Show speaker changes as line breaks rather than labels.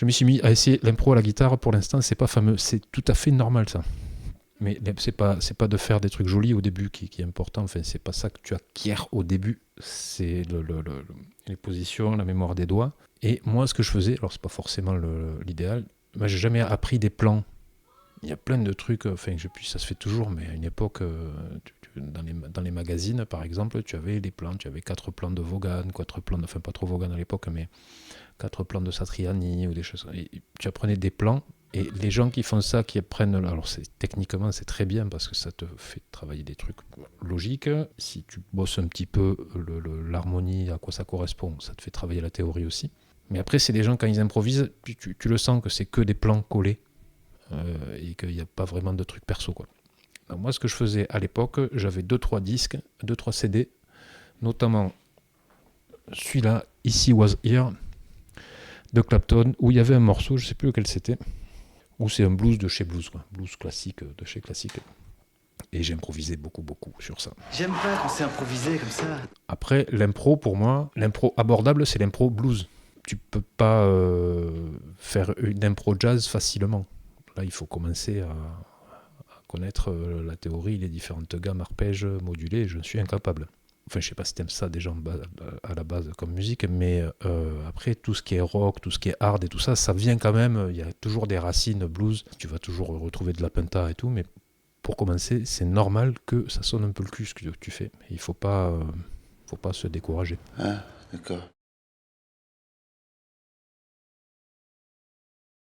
Je me suis mis à essayer l'impro à la guitare. Pour l'instant, c'est pas fameux. C'est tout à fait normal, ça. Mais c'est pas de faire des trucs jolis au début qui est important. Enfin, c'est pas ça que tu acquiers au début. C'est les positions, la mémoire des doigts. Et moi, ce que je faisais, alors c'est pas forcément l'idéal, moi j'ai jamais appris des plans. Il y a plein de trucs, enfin, ça se fait toujours, mais à une époque, dans les magazines, par exemple, tu avais des plans, tu avais 4 plans de Vaughan, 4 plans, enfin pas trop Vaughan à l'époque, mais 4 plans de Satriani, ou des choses. Et tu apprenais des plans, et les gens qui font ça, qui apprennent, alors techniquement c'est très bien, parce que ça te fait travailler des trucs logiques. Si tu bosses un petit peu l'harmonie, à quoi ça correspond, ça te fait travailler la théorie aussi. Mais après, c'est des gens, quand ils improvisent, tu le sens que c'est que des plans collés. Et qu'il n'y a pas vraiment de trucs perso, quoi. Donc moi, ce que je faisais à l'époque, j'avais 2-3 disques, 2-3 CD, notamment celui-là, Ici Was Here, de Clapton, où il y avait un morceau, je ne sais plus lequel c'était, où c'est un blues de chez Blues, quoi. Blues classique de chez classique. Et j'ai improvisé beaucoup sur ça.
J'aime pas quand c'est improvisé comme ça.
Après, l'impro, pour moi, l'impro abordable, c'est l'impro blues. Tu peux pas faire une impro jazz facilement. Là, il faut commencer à connaître la théorie, les différentes gammes arpèges modulées, je suis incapable. Enfin, je sais pas si t'aimes ça déjà à la base comme musique, mais après, tout ce qui est rock, tout ce qui est hard et tout ça, ça vient quand même, il y a toujours des racines blues, tu vas toujours retrouver de la penta et tout, mais pour commencer, c'est normal que ça sonne un peu le cul ce que tu fais. Il faut pas se décourager.
Ah, d'accord.